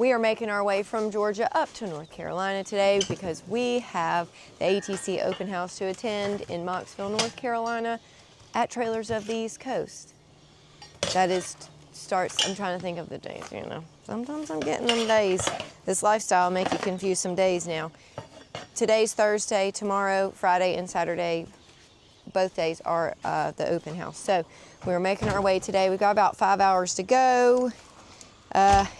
We are making our way from Georgia up to North Carolina today because we have the ATC open house to attend in Mocksville, North Carolina at Trailers of the East Coast. That is starts, I'm trying to think of the days, you know. Sometimes I'm getting them days. This lifestyle will make you confuse some days now. Today's Thursday, tomorrow, Friday, and Saturday, both days are the open house. So we're making our way today. We've got about 5 hours to go.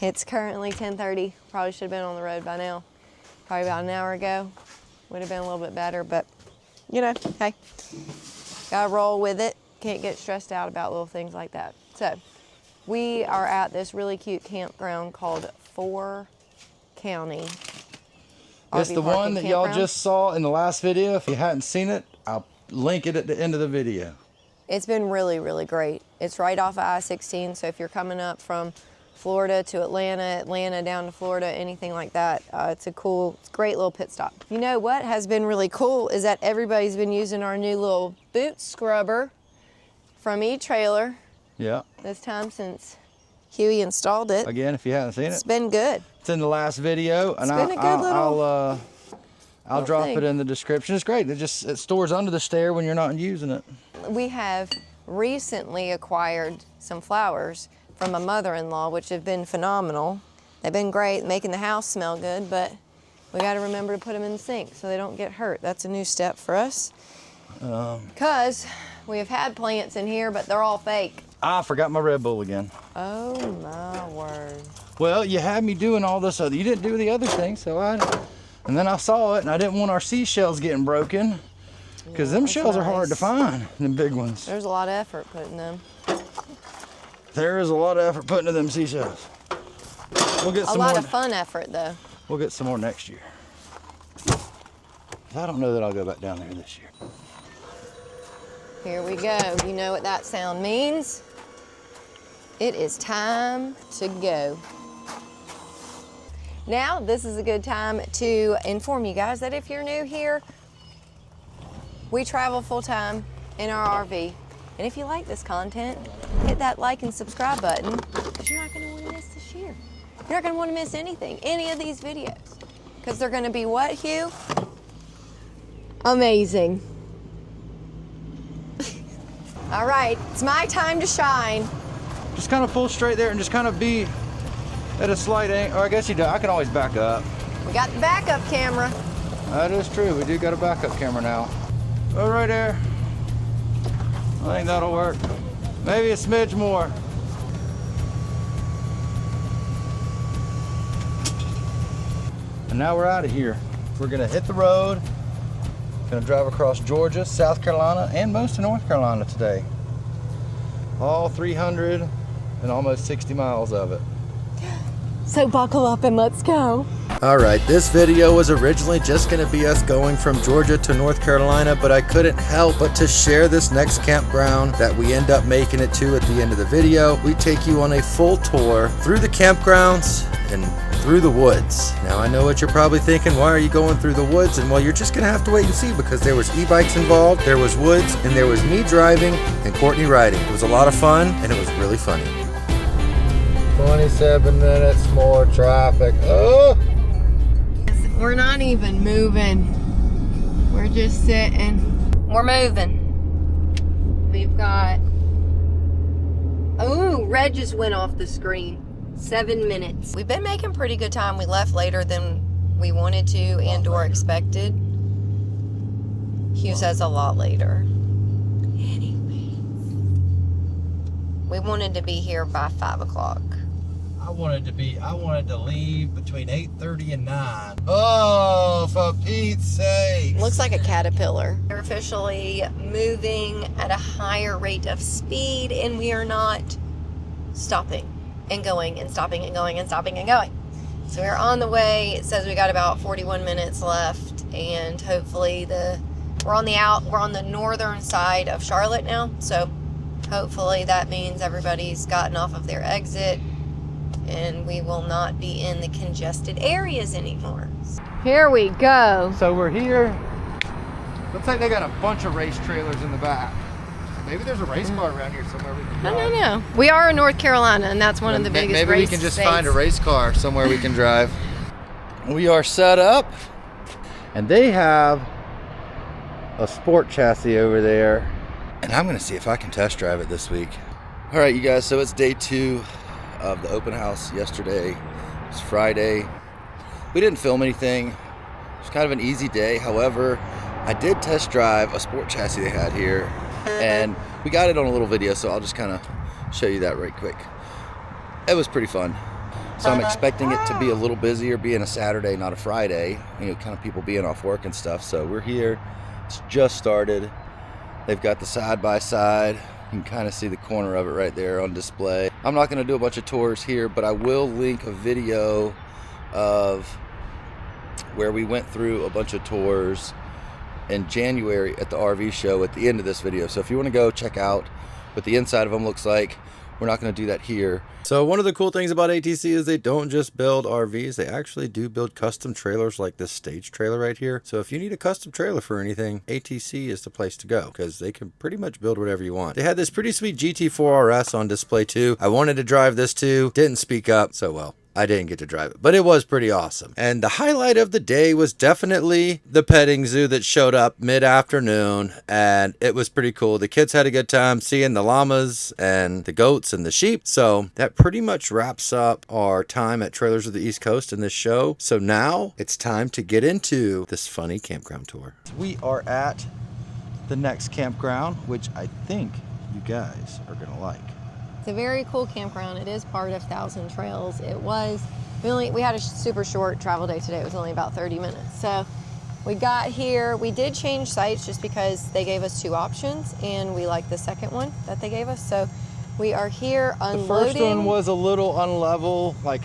It's currently 10:30. Probably should have been on the road by now. Probably about an hour ago. Would have been a little bit better, but you know, hey, gotta roll with it. Can't get stressed out about little things like that. So we are at this really cute campground called Four County. It's the one that y'all just saw in the last video. If you hadn't seen it, I'll link it at the end of the video. It's been really, really great. It's right off of I-16, so if you're coming up from Florida to Atlanta down to Florida, anything like that, it's a great little pit stop. You know what has been really cool is that everybody's been using our new little boot scrubber from eTrailer. Yeah. This time since Huey installed it. Again, if you haven't seen it. It's been good. It's in the last video, and I'll drop it in the description. It's great. It stores under the stair when you're not using it. We have recently acquired some flowers from my mother-in-law, which have been phenomenal. They've been great, making the house smell good, but we got to remember to put them in the sink so they don't get hurt. That's a new step for us. Because we have had plants in here, but they're all fake. I forgot my Red Bull again. Oh my word. Well, you had me doing all this other, you didn't do the other thing, and then I saw it, and I didn't want our seashells getting broken, because them shells are hard to find, them big ones. There's a lot of effort put in them. There is a lot of effort put into them seashells. We'll get some more. A lot of fun effort, though. We'll get some more next year. I don't know that I'll go back down there this year. Here we go. You know what that sound means? It is time to go. Now, this is a good time to inform you guys that if you're new here, we travel full-time in our RV. And if you like this content, hit that like and subscribe button, because you're not going to want to miss this year. You're not going to want to miss anything, any of these videos, because they're going to be what, Hugh? Amazing. All right, it's my time to shine. Just kind of pull straight there and just kind of be at a slight angle. Or I guess you do. I can always back up. We got the backup camera. That is true. We do got a backup camera now. Oh, right there. I think that'll work. Maybe a smidge more. And now we're out of here. We're gonna hit the road. Gonna drive across Georgia, South Carolina, and most of North Carolina today. All 300 and almost 60 miles of it. So buckle up and let's go. Alright, this video was originally just going to be us going from Georgia to North Carolina, but I couldn't help but to share this next campground that we end up making it to at the end of the video. We take you on a full tour through the campgrounds and through the woods. Now I know what you're probably thinking, why are you going through the woods? And well, you're just going to have to wait and see, because there was e-bikes involved, there was woods, and there was me driving and Courtney riding. It was a lot of fun, and it was really funny. 27 minutes more traffic. Oh! We're not even moving. We're just sitting. We're moving. We've got, oh, red just went off the screen. 7 minutes. We've been making pretty good time. We left later than we wanted to and or expected. Hugh says a lot later. Anyways, we wanted to be here by 5 o'clock. I wanted to leave between 8:30 and 9. Oh, for Pete's sake. Looks like a caterpillar. We're officially moving at a higher rate of speed, and we are not stopping and going and stopping and going and stopping and going. So we're on the way. It says we got about 41 minutes left, and hopefully we're on the northern side of Charlotte now. So hopefully that means everybody's gotten off of their exit and we will not be in the congested areas anymore. Here we go. So we're here. Looks like they got a bunch of race trailers in the back. Maybe there's a race car around here somewhere we can No, drive. no. We are in North Carolina, and that's one of the biggest Maybe race we can just states. find a race car somewhere we can drive. We are set up, and they have a sport chassis over there. And I'm gonna see if I can test drive it this week. All right, you guys, so it's day 2 of the open house. Yesterday was Friday. We didn't film anything. It was kind of an easy day. However, I did test drive a sport chassis they had here, and we got it on a little video, so I'll just kind of show you that right quick. It was pretty fun. So I'm expecting it to be a little busier, being a Saturday, not a Friday, you know, kind of people being off work and stuff. So we're here. It's just started. They've got the side-by-side. You can kind of see the corner of it right there on display. I'm not going to do a bunch of tours here, but I will link a video of where we went through a bunch of tours in January at the RV show at the end of this video. So if you want to go check out what the inside of them looks like, we're not going to do that here. So one of the cool things about ATC is they don't just build RVs, they actually do build custom trailers like this stage trailer right here. So if you need a custom trailer for anything, ATC is the place to go because they can pretty much build whatever you want. They had this pretty sweet GT4 RS on display too. I wanted to drive this too, didn't speak up, so well, I didn't get to drive it, but it was pretty awesome. And the highlight of the day was definitely the petting zoo that showed up mid-afternoon, and it was pretty cool. The kids had a good time seeing the llamas and the goats and the sheep. So that pretty much wraps up our time at Trailers of the East Coast in this show. So now it's time to get into this funny campground tour. We are at the next campground, which I think you guys are gonna like. It's a very cool campground. It is part of Thousand Trails. It was, we had a super short travel day today. It was only about 30 minutes. So we got here. We did change sites just because they gave us 2 options, and we liked the second one that they gave us. So we are here unloading. The first one was a little unlevel, like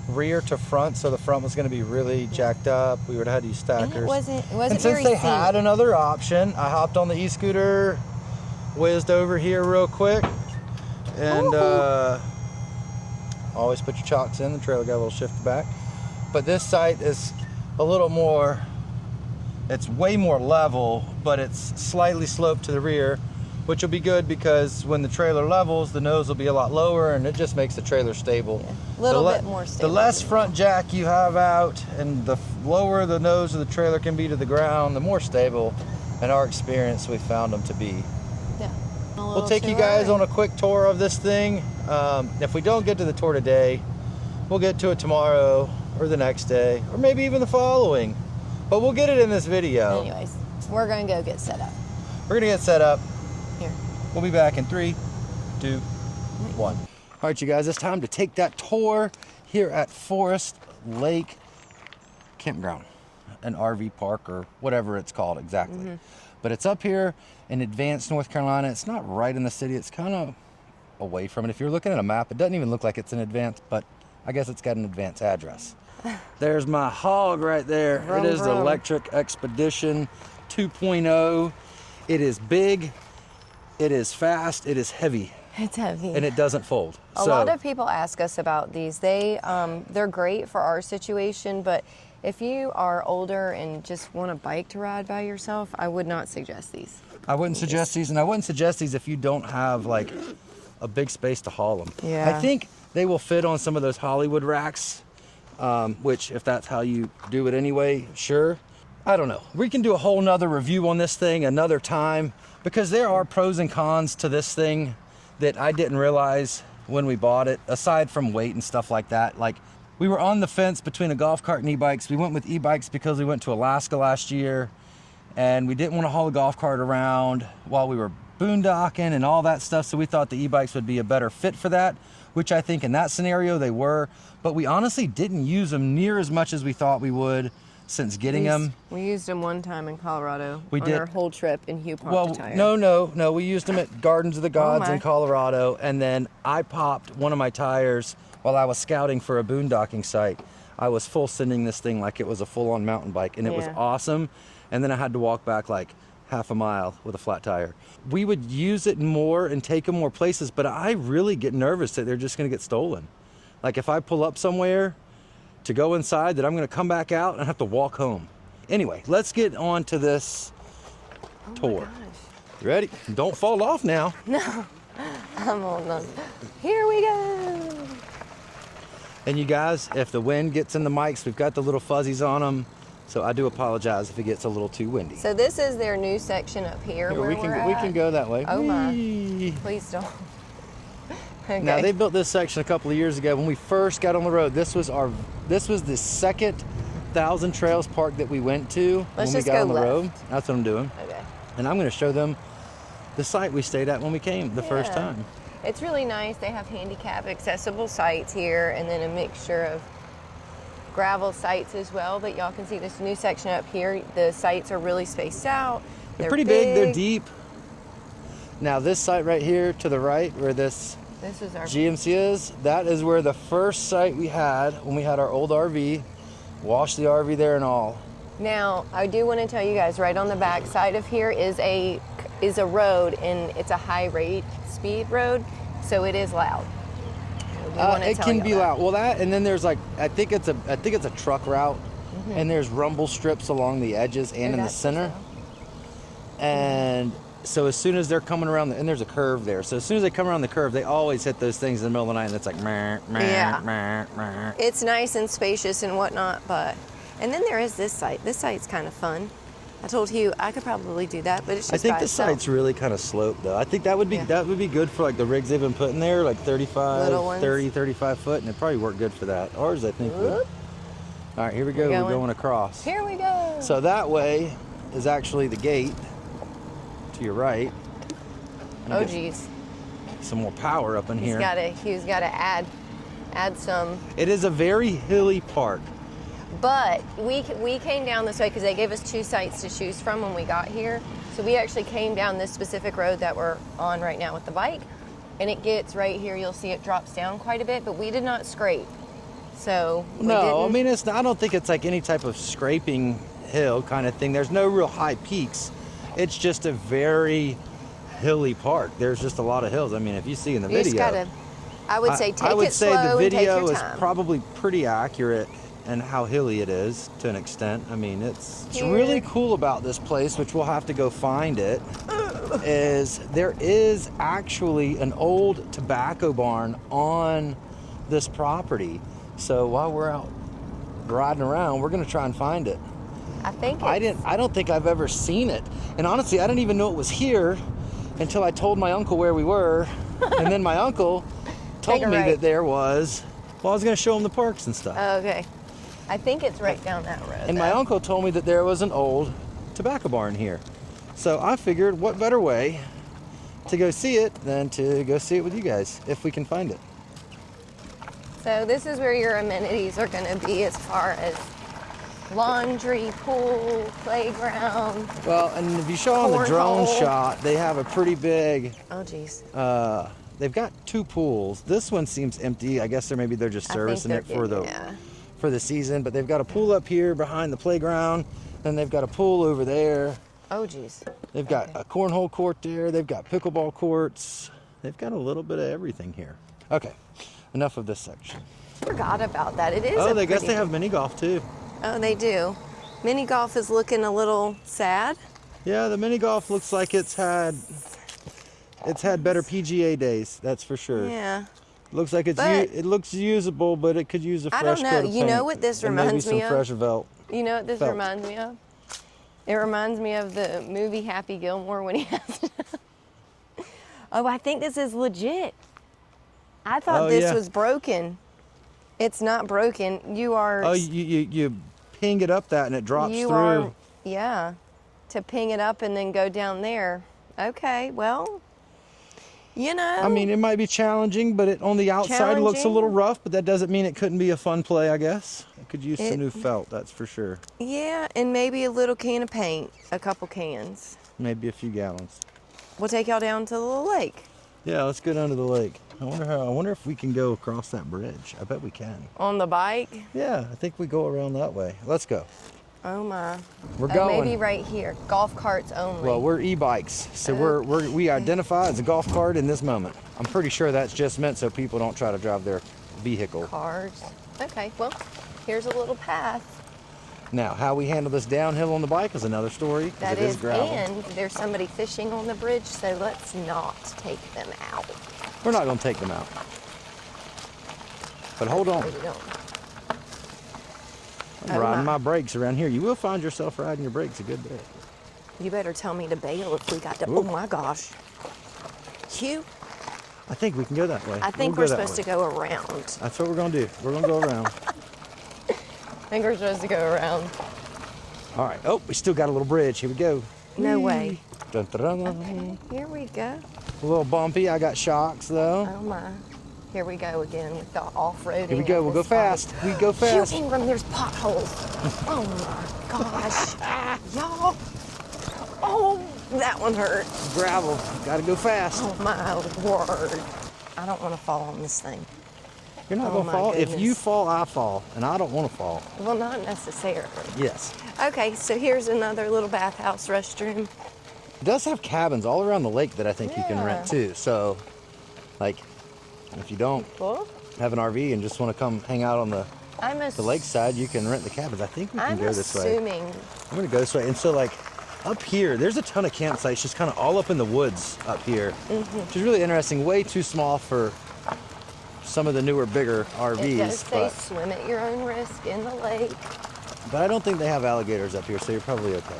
rear to front, so the front was going to be really jacked up. We would have had to use stackers. And it wasn't and since very they scenic. had another option, I hopped on the e-scooter, whizzed over here real quick, and always put your chocks in. The trailer got a little shifted back. But this site is a little more, it's way more level, but it's slightly sloped to the rear, which will be good because when the trailer levels, the nose will be a lot lower, and it just makes the trailer stable. Yeah, a little bit more stable. The less front jack you have out, and the lower the nose of the trailer can be to the ground, the more stable, in our experience, we found them to be. Yeah. We'll take you guys on a quick tour of this thing. If we don't get to the tour today, we'll get to it tomorrow or the next day, or maybe even the following. But we'll get it in this video. Anyways, we're going to go get set up. We're gonna get set up. Here. We'll be back in 3, 2, 1. All right, you guys, it's time to take that tour here at Forest Lake Campground, an RV park or whatever it's called exactly. But it's up here in Advanced, North Carolina. It's not right in the city. It's kind of away from it. If you're looking at a map, it doesn't even look like it's in Advanced, but I guess it's got an Advanced address. There's my hog right there. Vroom, It is the vroom. Electric Expedition 2.0. It is big, it is fast, it is heavy, It's heavy. and it doesn't fold. A lot of people ask us about these. They're great for our situation, but if you are older and just want a bike to ride by yourself, I would not suggest these. I wouldn't suggest these, and I wouldn't suggest these if you don't have like a big space to haul them. Yeah. I think they will fit on some of those Hollywood racks, which if that's how you do it anyway, sure. I don't know. We can do a whole nother review on this thing another time, because there are pros and cons to this thing that I didn't realize when we bought it, aside from weight and stuff like that. Like, we were on the fence between a golf cart and e-bikes. We went with e-bikes because we went to Alaska last year, and we didn't want to haul the golf cart around while we were boondocking and all that stuff, so we thought the e-bikes would be a better fit for that, which I think in that scenario they were, but we honestly didn't use them near as much as we thought we would since getting them. We used them one time in Colorado. We on did. our whole trip in Hugh Park Well, to tire. no, we used them at Gardens of the Gods my. in Colorado, and then I popped one of my tires while I was scouting for a boondocking site. I was full sending this thing like it was a full-on mountain bike, and it was Yeah. awesome, and then I had to walk back like half a mile with a flat tire. We would use it more and take them more places, but I really get nervous that they're just gonna get stolen. Like if I pull up somewhere to go inside, that I'm gonna come back out and have to walk home. Anyway, let's get on to this tour. You ready? Don't fall off now. No, I'm holding on. Here we go. And you guys, if the wind gets in the mics, we've got the little fuzzies on them. So I do apologize if it gets a little too windy. So this is their new section up here where we can go that way. Oh my. Whee! Please don't. Okay. Now they built this section a couple of years ago when we first got on the road. This was the second 1,000 Trails park that we went to Let's when we just got go on the left. road. That's what I'm doing. Okay. And I'm going to show them the site we stayed at when we came the first Yeah. time. It's really nice. They have handicap accessible sites here and then a mixture of gravel sites as well. But y'all can see this new section up here. The sites are really spaced out. They're pretty big. They're deep. Now this site right here to the right where this is our GMC is, that is where the first site we had when we had our old RV. Washed the RV there and all. Now, I do want to tell you guys, right on the back side of here is a road, and it's a high rate speed road, so it is loud. It can be loud. Well, that, and then there's like, I think it's a truck route, and there's rumble strips along the edges and in the center. And so as soon as they're coming around, and there's a curve there, so as soon as they come around the curve, they always hit those things in the middle of the night, and it's like, meh, meh, Yeah. meh, meh. It's nice and spacious and whatnot, but, and then there is this site. This site's kind of fun. I told Hugh I could probably do that, but it's just I think by the itself. site's really kind of sloped though. I think that would be good for like the rigs they've been putting there, like 35, Little ones. 30, 35 foot, and it'd probably work good for that. Ours, I think, would. Whoop. All right, here we go. We're going across. Here we go. So that way is actually the gate to your right. Oh geez. Some more power up in here. Hugh's got to add some. It is a very hilly park. But we came down this way because they gave us 2 sites to choose from when we got here. So we actually came down this specific road that we're on right now with the bike, and it gets right here. You'll see it drops down quite a bit, but we did not scrape. So we No, I didn't. mean I don't think it's like any type of scraping hill kind of thing. There's no real high peaks. It's just a very hilly park. There's just a lot of hills. I mean, if you see in the You just video, gotta, I would say take I would it say slow the and take video your is time. probably pretty accurate and how hilly it is to an extent. I mean, it's Here. really cool about this place, which we'll have to go find it, is there is actually an old tobacco barn on this property. So while we're out riding around, we're gonna try and find it. I think I don't think I've ever seen it. And honestly, I didn't even know it was here until I told my uncle where we were. And then my uncle told Take a me right. that there was, well, I was gonna show him the parks and stuff. Okay. I think it's right down that road. And my uncle told me that there was an old tobacco barn here. So I figured what better way to go see it than to go see it with you guys, if we can find it. So this is where your amenities are going to be as far as laundry, pool, playground. Well, and if you show on the drone Cornhole. shot, they have a pretty big, Oh geez. they've got 2 pools. This one seems empty. I guess they're just servicing it for the season, but they've got a pool up here behind the playground. Then they've got a pool over there. Oh geez. They've got a cornhole court there. They've got pickleball courts. They've got a little bit of everything here. Okay, enough of this section. Forgot about that. It is. Oh, I guess they have mini golf too. Oh, they do. Mini golf is looking a little sad. Yeah, the mini golf looks like it's had better PGA days. That's for sure. Yeah. Looks like it looks usable, but it could use a fresh I don't know. coat of You know paint what this and reminds maybe me some of? fresh felt. You know what this Felt. reminds me of? It reminds me of the movie Happy Gilmore when he has. Oh, I think this is legit. I thought this was broken. It's not broken. You are. Oh, you ping it up that and it drops through. Yeah, to ping it up and then go down there. Okay, well, you know. I mean, it might be challenging, but it on the outside looks a little rough, but that doesn't mean it couldn't be a fun play, I guess. It could use some new felt, that's for sure. Yeah, and maybe a little can of paint, a couple cans. Maybe a few gallons. We'll take y'all down to the little lake. Yeah, let's go down to the lake. I wonder if we can go across that bridge. I bet we can. On the bike? Yeah, I think we go around that way. Let's go. Oh my. We're going. Maybe right here. Golf carts only. Well, we're e-bikes, so we identify as a golf cart in this moment. I'm pretty sure that's just meant so people don't try to drive their vehicle. Cars. Okay, well, here's a little path. Now, how we handle this downhill on the bike is another story. 'Cause That it is is, gravel. and there's somebody fishing on the bridge, so let's not take them out. We're not going to take them out. But hold on. We don't. I'm riding my brakes around here. You will find yourself riding your brakes a good bit. You better tell me to bail if we got to. Ooh. Oh my gosh. Hugh, I think we can go that way. I think we're supposed to go around. That's what we're going to do. We're going to go around. I think we're supposed to go around. All right. Oh, we still got a little bridge. Here we go. No way. Dun, dun, dun, dun. Okay, here we go. A little bumpy. I got shocks though. Oh my. Here we go again with the off-roading. Here we go. of We'll go this bike. fast. We go fast. Hugh Ingram, there's potholes. Oh my gosh. Y'all. Oh, that one hurt. Gravel. Got to go fast. Oh my word. I don't want to fall on this thing. You're not Oh, going to my fall. If you goodness. fall, I fall. And I don't want to fall. Well, not necessarily. Yes. Okay, so here's another little bathhouse restroom. It does have cabins all around the lake that I think you can rent Yeah. too. So, like, if you don't Well, have an RV and just want to come hang out on the I'm lakeside, you can rent the cabins. I think we can go this way. assuming. I'm gonna go this way. And so, like, up here, there's a ton of campsites just kind of all up in the woods up here, which is really interesting. Way too small for some of the newer, bigger It RVs, does say but swim at your own risk in the lake. I don't think they have alligators up here, so you're probably okay.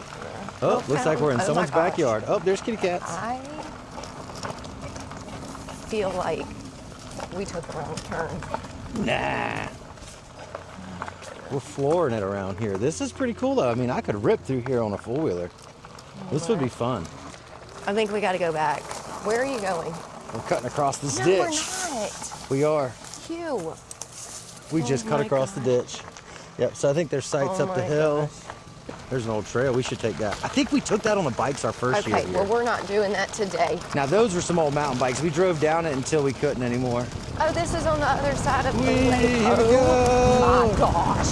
Oh, Okay. looks like we're in Oh my someone's gosh. backyard. Oh, there's kitty cats. I feel like we took a wrong turn. Nah. We're flooring it around here. This is pretty cool, though. I mean, I could rip through here on a four-wheeler. This would be fun. I think we got to go back. Where are you going? We're cutting across this No, ditch. we're not. We are. Hugh. We Oh just cut my across the ditch. Yep, so I think there's sites Oh up the my hill. gosh. There's an old trail. We should take that. I think we took that on the bikes our first year Okay, here. well, we're not doing that today. Now, those were some old mountain bikes. We drove down it until we couldn't anymore. Oh, this is on the other side of the Whee, lake. here we Oh go. my gosh.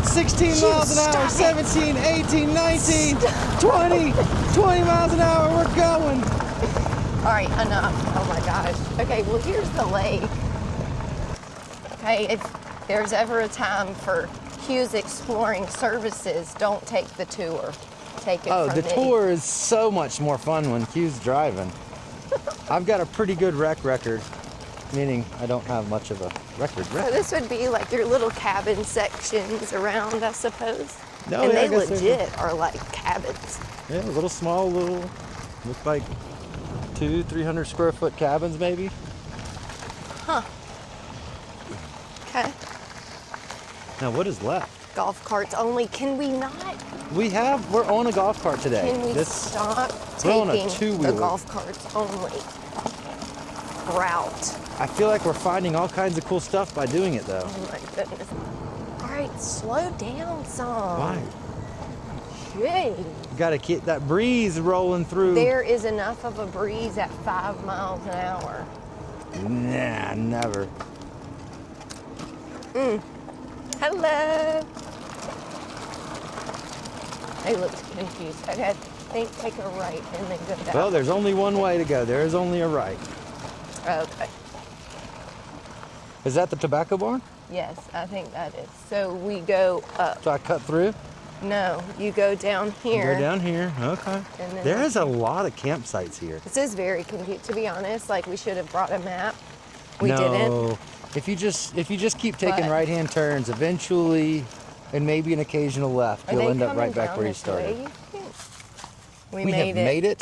16 Hugh, miles an hour, stop it. 17, 18, 19, 20 miles an hour. We're going. All right, enough. Oh my gosh. Okay, well, here's the lake. Okay, if there's ever a time for Hugh's Exploring Services, don't take the tour. Take it Oh, from the me. tour is so much more fun when Q's driving. I've got a pretty good wreck record, meaning I don't have much of a record. So this would be like your little cabin sections around, I suppose. No, And yeah, I they guess there's a- legit are like cabins. Yeah, little small, look like 200-300 square foot cabins maybe. Huh. Okay. Now what is left? Golf carts only. Can we not? We're on a golf cart today. Can we stop we're on a taking the two-wheeler. golf carts only route? I feel like we're finding all kinds of cool stuff by doing it though. Oh my goodness. All right, slow down some. Why? Hey, You gotta keep that breeze rolling through. there is enough of a breeze at 5 miles an hour. Nah, never. Hello. They look confused. Okay, I think take a right and then go down. Well, there's only one way to go. There is only a right. Okay. Is that the tobacco barn? Yes, I think that is. So we go up. So I cut through? No, you go down here. Go down here. Okay. And then There up is a lot of campsites here. This is very confused, to be honest. Like, we should have brought a map. We no. didn't. If you just keep taking What? right-hand turns, eventually, and maybe an occasional left, Are you'll they end up coming right back down where you this started. way, you think? We have made it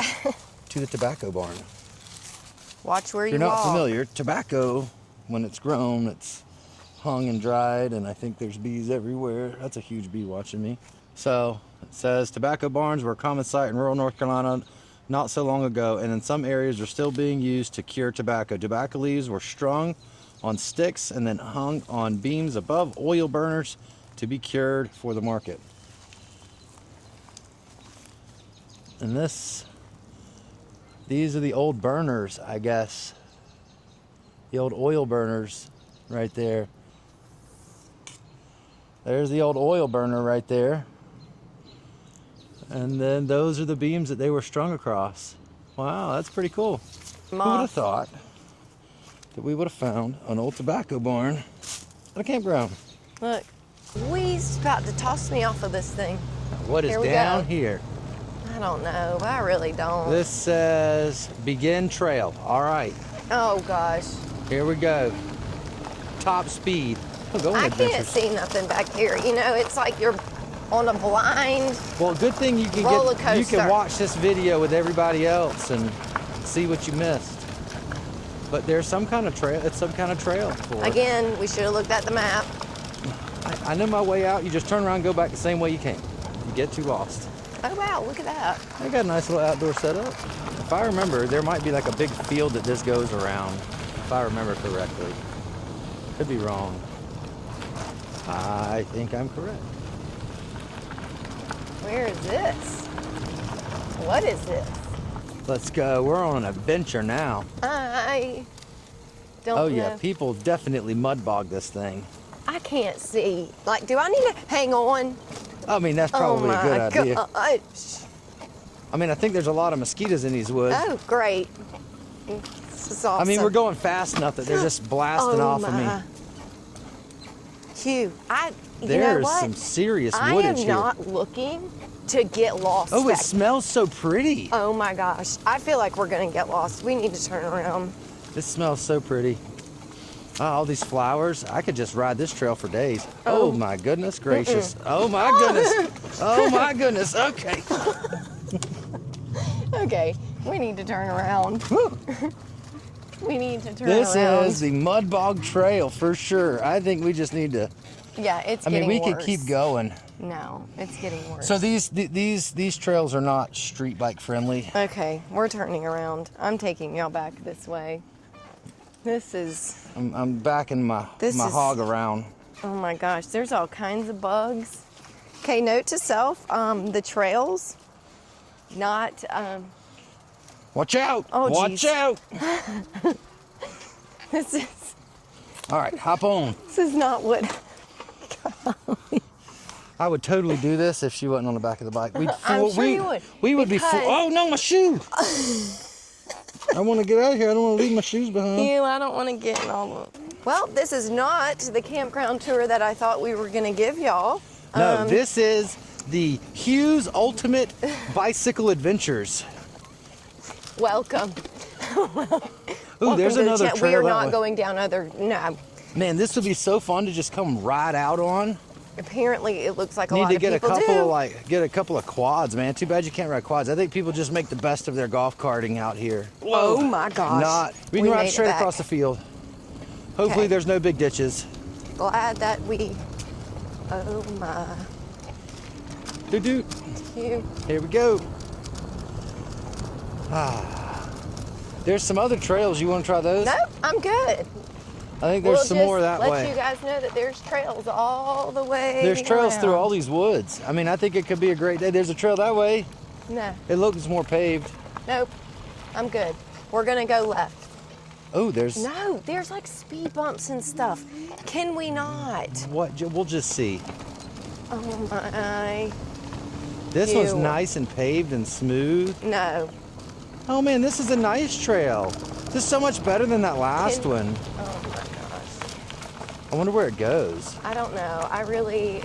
to the tobacco barn. Watch where If you you're not walk. familiar, tobacco, when it's grown, it's hung and dried, and I think there's bees everywhere. That's a huge bee watching me. So it says tobacco barns were a common sight in rural North Carolina not so long ago, and in some areas are still being used to cure tobacco. Tobacco leaves were strung on sticks and then hung on beams above oil burners to be cured for the market. And these are the old burners, I guess. The old oil burners right there. There's the old oil burner right there. And then those are the beams that they were strung across. Wow, that's pretty cool. Who would have thought that we would have found an old tobacco barn at a campground? Look, we He's about to toss me off of this thing. What is Here we down go. here? I don't know. I really don't. This says begin trail. All right, Oh gosh. here we go. Top speed. Oh, go on I can't adventures. see nothing back here. You know, it's like you're on a blind. Well, good thing you can Roller you can coaster. watch this video with everybody else and see what you missed. But there's some kind of trail. It's some kind of trail for it. Again, we should have looked at the map. I know my way out. You just turn around and go back the same way you came. You get too lost. Oh wow, look at that. They got a nice little outdoor setup. If I remember, there might be like a big field that this goes around, if I remember correctly. Could be wrong. I think I'm correct. Where is this? What is this? Let's go. We're on an adventure now. I don't know. Oh yeah, people definitely mud bog this thing. I can't see. Like, do I need to hang on? I mean, that's probably a good idea. Gosh. I mean, I think there's a lot of mosquitoes in these woods. Oh, great. This is awesome. I mean, we're going fast enough that they're just blasting off of me. Hugh, you know There's what? some serious I woodage am here. not looking to get lost. Oh, it back. smells so pretty. Oh my gosh. I feel like we're gonna get lost. We need to turn around. This smells so pretty. Oh, all these flowers. I could just ride this trail for days. Oh, my goodness gracious. Oh my goodness. Oh my goodness. Okay. Okay, we need to turn around. We need to turn This around. is the Mud Bog Trail for sure. I think we just need to. Yeah, it's I getting mean, we worse. could keep going. No, it's getting worse. So these trails are not street bike friendly. Okay, we're turning around. I'm taking y'all back this way. This is, I'm backing my This is- hog around. oh my gosh, there's all kinds of bugs. Okay, note to self, the trails, not, Watch out! Oh, Watch geez. out! this All right, hop on. is not what, I would totally do this if she wasn't on the back of the bike. I'm sure you would, We would be because- full. Oh no, my shoe! I want to get out of here. I don't want to leave my shoes behind. I don't want to get in all of Well, this is not the campground tour that I thought we were gonna give y'all. No, this is the Hughes Ultimate Bicycle Adventures. Welcome. Ooh, Welcome there's to the another chat. trail We are that not way. going down no. Man, this would be so fun to just come ride out on. Apparently, it looks like a Need lot to of get a people couple do. get a couple of quads, man. Too bad you can't ride quads. I think people just make the best of their golf karting out here. Oh my gosh. We can ride made it straight back. across the field. Hopefully Okay. there's no big ditches. Glad that we. Oh my. Doot doot. Hugh. Here we go. There's some other trails. You want to try those? No, I'm good. I think there's We'll some just more that let way. you guys know that there's trails all the way. There's trails through around. all these woods. I mean, I think it could be a great day. There's a trail that way. No, It looks more paved. nope. I'm good. We're gonna go left. Oh, there's No, there's like speed bumps and stuff. Can we not? what? We'll just see. Oh my. This one's Ew. nice and paved and smooth. No. Oh man, this is a nice trail. This is so much better than that last Can- one. Oh my gosh. I wonder where it goes. I don't know. I really,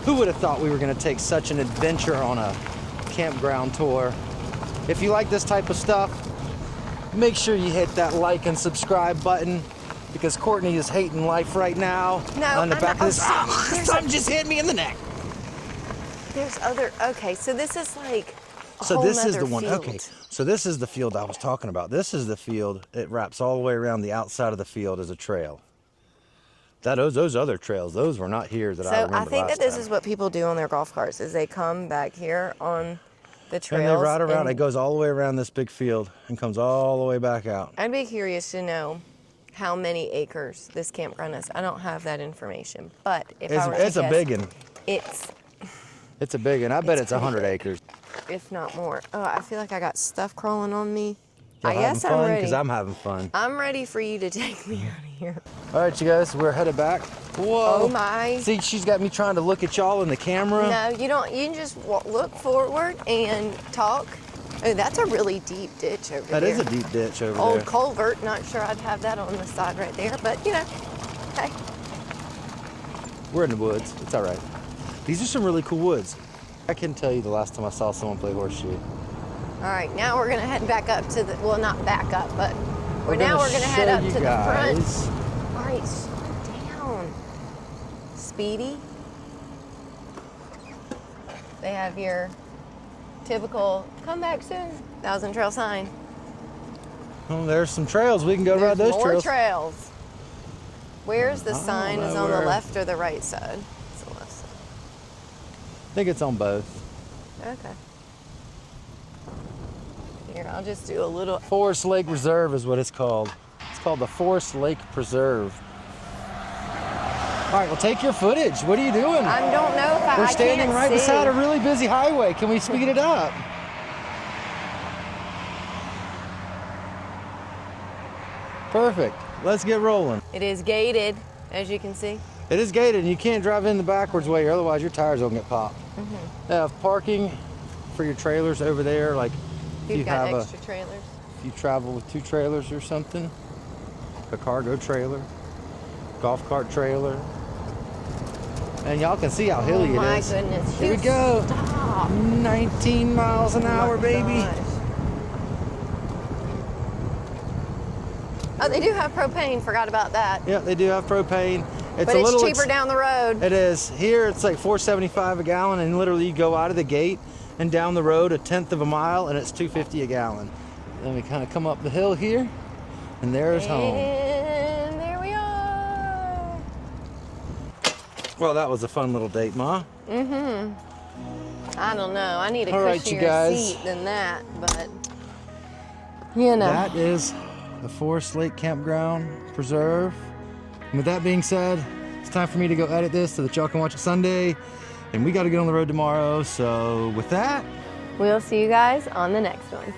Who would have thought we were going to take such an adventure on a campground tour? If you like this type of stuff, make sure you hit that like and subscribe button because Courtney is hating life right now. No, on the I'm back not- of this. oh, there's Something just hit me in the neck. there's other. Okay, so this is like. A So whole this is nother the one. field. Okay. So this is the field I was talking about. This is the field. It wraps all the way around the outside of the field as a trail. Those other trails, those were not here that I So remember I think last that this time. is what people do on their golf carts: is they come back here on the trails. And they ride around. and It goes all the way around this big field and comes all the way back out. I'd be curious to know how many acres this campground is. I don't have that information, but if I were to It's a guess, big one. It's It's a big one. I bet It's it's 100 pretty acres. if not more. Oh, I feel like I got stuff crawling on me. Y'all I guess having I'm fun? ready. Because I'm having fun. I'm ready for you to take me out of here. All right, you guys, we're headed back. Whoa. Oh my. See, she's got me trying to look at y'all in the camera. No, you don't. You can just look forward and talk. Oh, that's a really deep ditch over That there. is a deep ditch over Old there. culvert. Not sure I'd have that on the side right there, but Okay. We're in the woods. It's all right. These are some really cool woods. I can tell you the last time I saw someone play horseshoe. All right, now we're gonna head back up to the, well, not back up, but we're gonna head up to the front. All right, slow down. Speedy. They have your typical come back soon, 1,000 trail sign. Oh, there's some trails. We can go ride those more trails. trails. Where's the sign? Is on the where. left or the right side? It's the left side. I think it's on both. Okay. Here, I'll just do a little. Forest Lake Reserve is what it's called. It's called the Forest Lake Preserve. All right, well, take your footage. What are you doing? I don't know if We're standing right beside a see. really busy highway. Can we speed it up? Perfect. Let's get rolling. It is gated, as you can see. It is gated, and you can't drive in the backwards way, otherwise your tires will get popped. They have parking for your trailers over there, like if you got have extra trailers. if you travel with 2 trailers or something, a cargo trailer, golf cart trailer. And y'all can see how hilly it is. Oh my goodness. Here we go. Stop. 19 miles an hour, baby. Gosh. Oh, they do have propane. Forgot about that. Yeah, they do have propane. But it's cheaper down the road. It is. Here it's like $4.75 a gallon, and literally you go out of the gate and down the road 1/10 of a mile, and it's $2.50 a gallon. Then we kind of come up the hill here, and there's home. And there we are. Well, that was a fun little date, Ma. Mm-hmm. I don't know. I need a All right, cushier you guys. seat than that, but you know. That is the Forest Lake Campground Preserve. And with that being said, it's time for me to go edit this so that y'all can watch it Sunday. And we got to get on the road tomorrow. So with that, We'll see you guys on the next one.